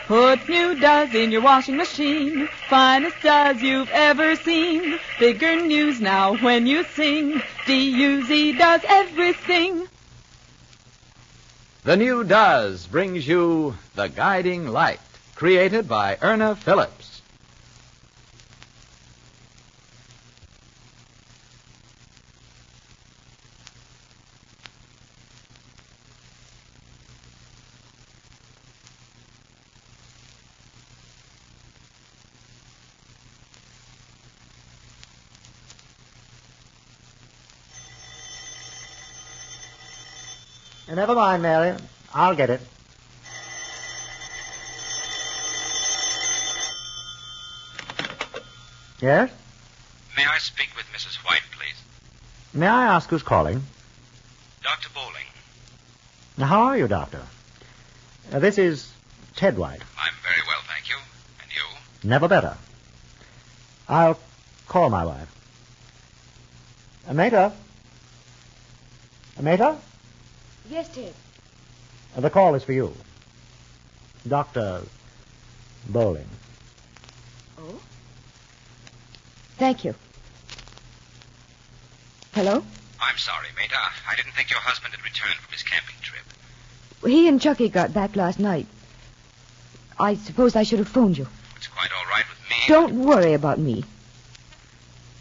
Put new Does in your washing machine. Finest Does you've ever seen. Bigger news now when you sing. D-U-Z does everything. The new Does brings you The Guiding Light, created by Erna Phillips. Never mind, Mary. I'll get it. Yes? May I speak with Mrs. White, please? May I ask who's calling? Dr. Bowling. Now, how are you, Doctor? This is Ted White. I'm very well, thank you. And you? Never better. I'll call my wife. Mater? Mater? Yes, Ted. The call is for you. Dr. Bowling. Oh? Thank you. Hello? I'm sorry, Mater. I didn't think your husband had returned from his camping trip. He and Chucky got back last night. I suppose I should have phoned you. It's quite all right with me. Don't worry about me.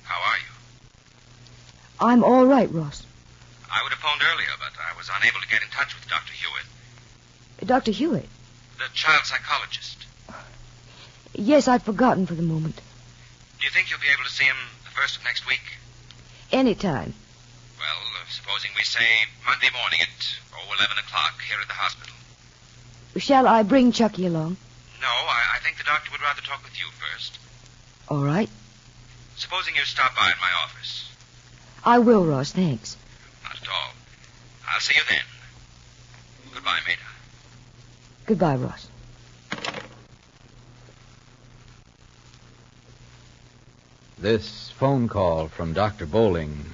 How are you? I'm all right, Ross. I would have phoned earlier, but I was unable to get in touch with Dr. Hewitt. Dr. Hewitt? The child psychologist. Yes, I'd forgotten for the moment. Do you think you'll be able to see him the first of next week? Anytime. Well, supposing we say Monday morning at 11 o'clock here at the hospital. Shall I bring Chucky along? No, I think the doctor would rather talk with you first. All right. Supposing you stop by at my office. I will, Ross, thanks. Not at all. I'll see you then. Goodbye, Mater. Goodbye, Ross. This phone call from Dr. Bowling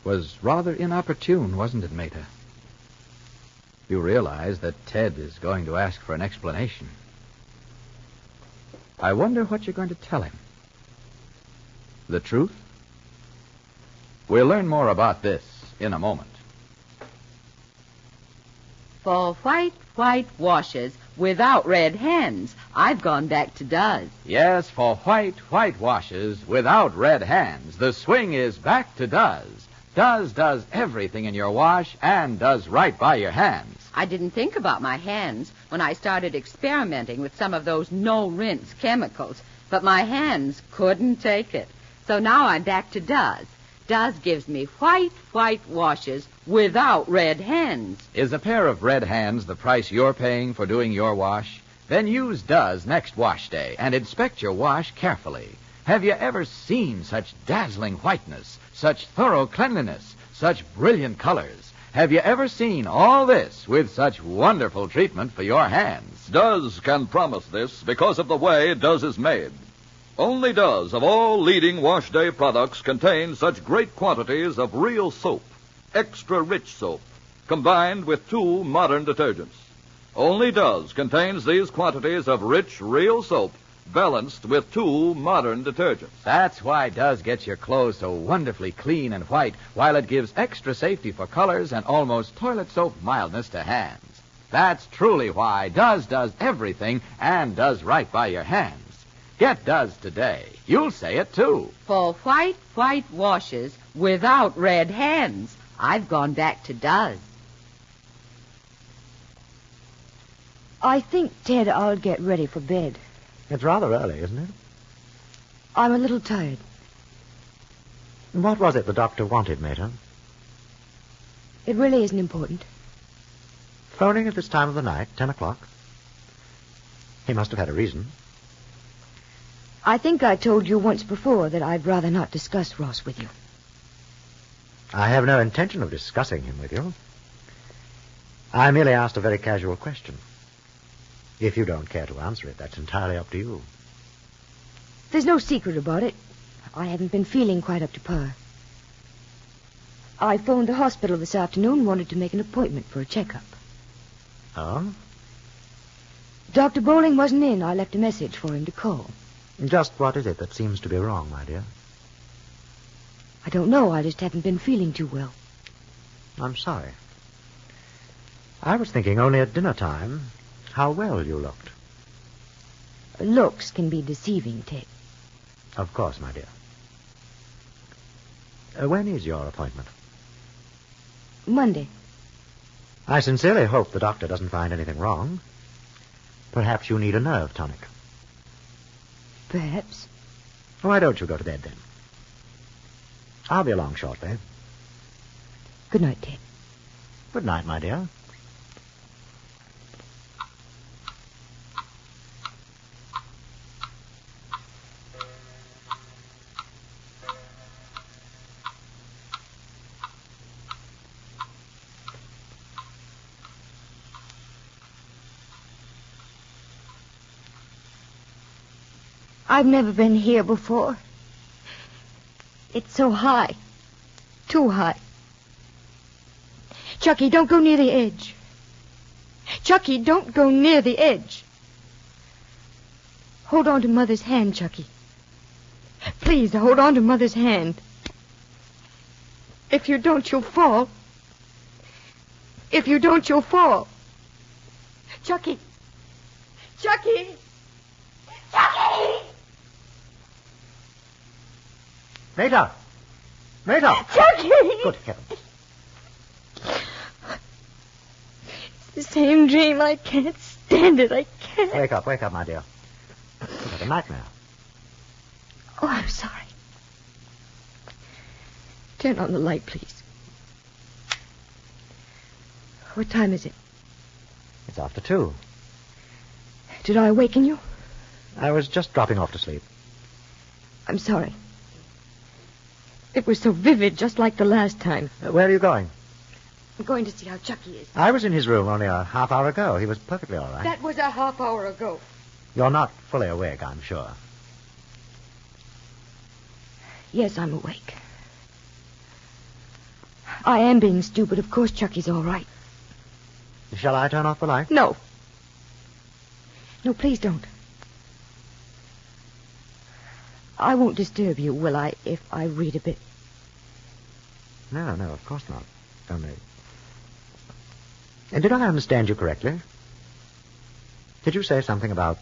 was rather inopportune, wasn't it, Mater? You realize that Ted is going to ask for an explanation. I wonder what you're going to tell him. The truth? We'll learn more about this in a moment. For white washes without red hands, I've gone back to Does. Yes, for white washes without red hands, the swing is back to Does. Does does everything in your wash and does right by your hands. I didn't think about my hands when I started experimenting with some of those no-rinse chemicals, but my hands couldn't take it. So now I'm back to Does. Does gives me white washes without red hands. Is a pair of red hands the price you're paying for doing your wash? Then use Does next wash day and inspect your wash carefully. Have you ever seen such dazzling whiteness, such thorough cleanliness, such brilliant colors? Have you ever seen all this with such wonderful treatment for your hands? Does can promise this because of the way Does is made. Only Does of all leading wash day products contain such great quantities of real soap, extra rich soap, combined with 2 modern detergents. Only Does contains these quantities of rich, real soap balanced with 2 modern detergents. That's why Does gets your clothes so wonderfully clean and white, while it gives extra safety for colors and almost toilet soap mildness to hands. That's truly why Does does everything and does right by your hands. Get Does today. You'll say it, too. For white washes without red hands, I've gone back to Does. I think, Ted, I'll get ready for bed. It's rather early, isn't it? I'm a little tired. What was it the doctor wanted, Mater? It really isn't important. Phoning at this time of the night, 10 o'clock. He must have had a reason. I think I told you once before that I'd rather not discuss Ross with you. I have no intention of discussing him with you. I merely asked a very casual question. If you don't care to answer it, that's entirely up to you. There's no secret about it. I haven't been feeling quite up to par. I phoned the hospital this afternoon and wanted to make an appointment for a checkup. Oh? Dr. Bowling wasn't in. I left a message for him to call. Just what is it that seems to be wrong, my dear? I don't know. I just haven't been feeling too well. I'm sorry. I was thinking only at dinner time how well you looked. Looks can be deceiving, Ted. Of course, my dear. When is your appointment? Monday. I sincerely hope the doctor doesn't find anything wrong. Perhaps you need a nerve tonic. Perhaps. Why don't you go to bed, then? I'll be along shortly. Good night, Ted. Good night, my dear. I've never been here before. It's so high. Too high. Chucky, don't go near the edge. Chucky, don't go near the edge. Hold on to Mother's hand, Chucky. Please, hold on to Mother's hand. If you don't, you'll fall. If you don't, you'll fall. Chucky! Chucky! Chucky! Mater! Mater! Chucky! Good heavens. It's the same dream. I can't stand it. I can't. Wake up, my dear. You've had a nightmare. Oh, I'm sorry. Turn on the light, please. What time is it? It's after 2. Did I awaken you? I was just dropping off to sleep. I'm sorry. It was so vivid, just like the last time. Where are you going? I'm going to see how Chucky is. I was in his room only a half hour ago. He was perfectly all right. That was a half hour ago. You're not fully awake, I'm sure. Yes, I'm awake. I am being stupid. Of course Chucky's all right. Shall I turn off the light? No. No, please don't. I won't disturb you, will I, if I read a bit? No, of course not. Only... And did I understand you correctly? Did you say something about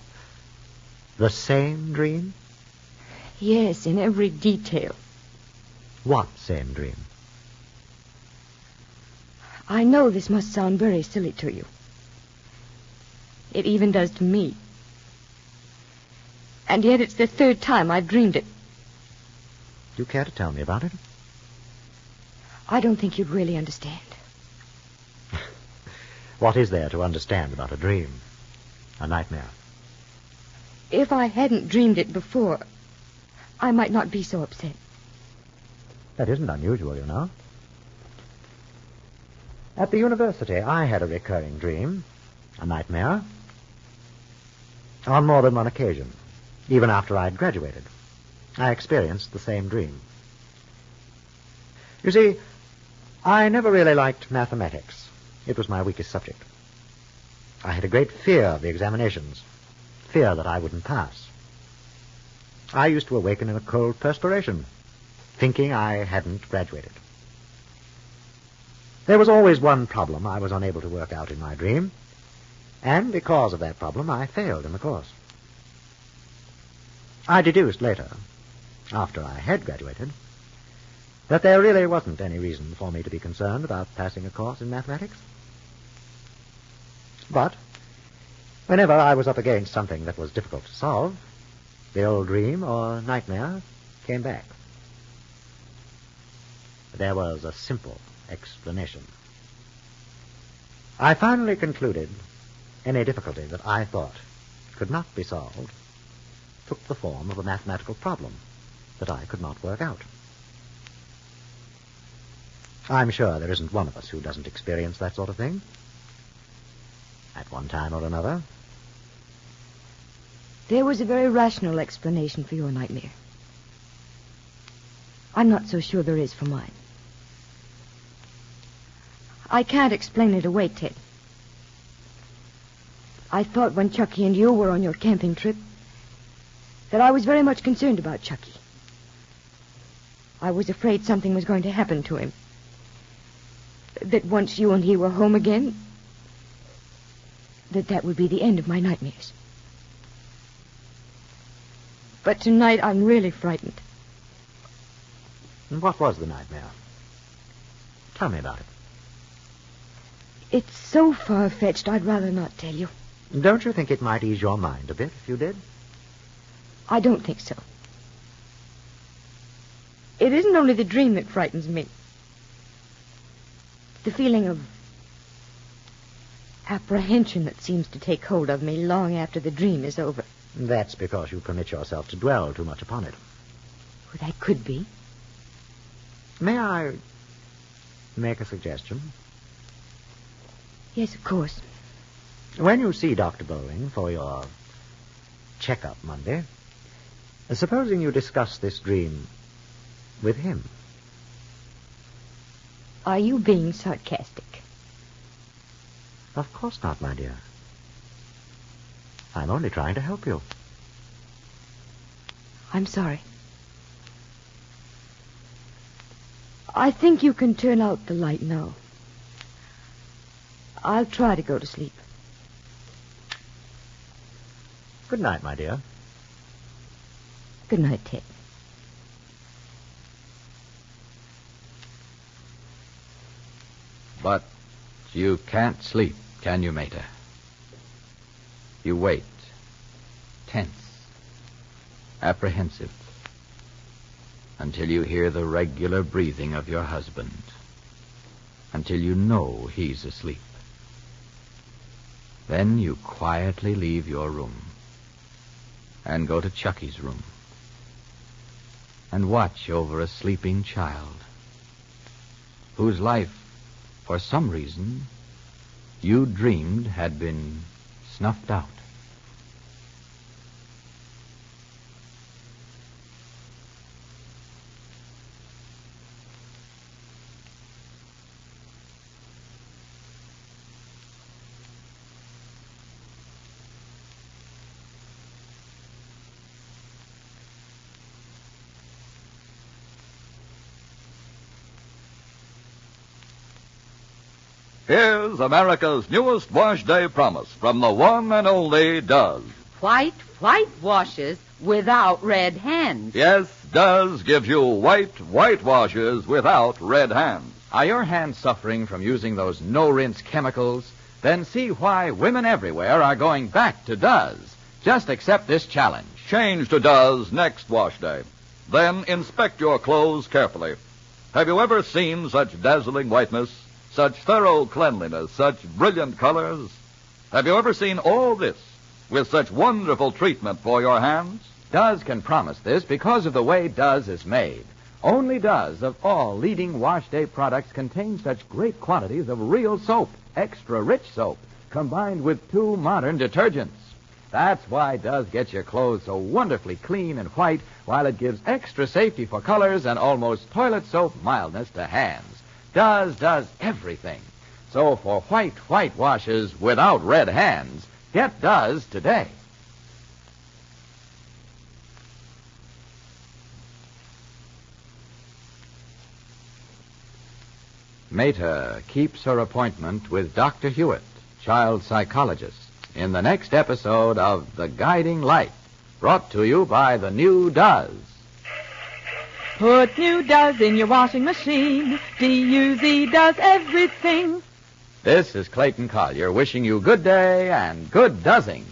the same dream? Yes, in every detail. What same dream? I know this must sound very silly to you. It even does to me. And yet it's the 3rd time I've dreamed it. Do you care to tell me about it? I don't think you'd really understand. What is there to understand about a dream? A nightmare? If I hadn't dreamed it before, I might not be so upset. That isn't unusual, you know. At the university, I had a recurring dream, a nightmare, on more than one occasion. Even after I'd graduated, I experienced the same dream. You see, I never really liked mathematics. It was my weakest subject. I had a great fear of the examinations, fear that I wouldn't pass. I used to awaken in a cold perspiration, thinking I hadn't graduated. There was always one problem I was unable to work out in my dream, and because of that problem, I failed in the course. I deduced later, after I had graduated, that there really wasn't any reason for me to be concerned about passing a course in mathematics. But whenever I was up against something that was difficult to solve, the old dream or nightmare came back. There was a simple explanation. I finally concluded any difficulty that I thought could not be solved took the form of a mathematical problem that I could not work out. I'm sure there isn't one of us who doesn't experience that sort of thing at one time or another. There was a very rational explanation for your nightmare. I'm not so sure there is for mine. I can't explain it away, Ted. I thought when Chucky and you were on your camping trip that I was very much concerned about Chucky. I was afraid something was going to happen to him. That once you and he were home again, that would be the end of my nightmares. But tonight I'm really frightened. And what was the nightmare? Tell me about it. It's so far-fetched, I'd rather not tell you. Don't you think it might ease your mind a bit if you did? I don't think so. It isn't only the dream that frightens me. The feeling of apprehension that seems to take hold of me long after the dream is over. That's because you permit yourself to dwell too much upon it. Well, that could be. May I make a suggestion? Yes, of course. When you see Dr. Bowling for your checkup Monday, supposing you discuss this dream with him. Are you being sarcastic? Of course not, my dear. I'm only trying to help you. I'm sorry. I think you can turn out the light now. I'll try to go to sleep. Good night, my dear. Good night, Ted. But you can't sleep, can you, Mater? You wait, tense, apprehensive, until you hear the regular breathing of your husband, until you know he's asleep. Then you quietly leave your room and go to Chucky's room and watch over a sleeping child whose life, for some reason, you dreamed had been snuffed out. Here's America's newest wash day promise from the one and only Does. White washes without red hands. Yes, Does gives you white washes without red hands. Are your hands suffering from using those no-rinse chemicals? Then see why women everywhere are going back to Does. Just accept this challenge. Change to Does next wash day. Then inspect your clothes carefully. Have you ever seen such dazzling whiteness, such thorough cleanliness, such brilliant colors? Have you ever seen all this with such wonderful treatment for your hands? Does can promise this because of the way Does is made. Only Does of all leading wash day products contain such great quantities of real soap, extra rich soap, combined with 2 modern detergents. That's why Does gets your clothes so wonderfully clean and white, while it gives extra safety for colors and almost toilet soap mildness to hands. Does everything. So for white washes without red hands, get Does today. Mater keeps her appointment with Dr. Hewitt, child psychologist, in the next episode of The Guiding Light, brought to you by the new Does. Put new Does in your washing machine. D-U-Z does everything. This is Clayton Collier wishing you good day and good doesing.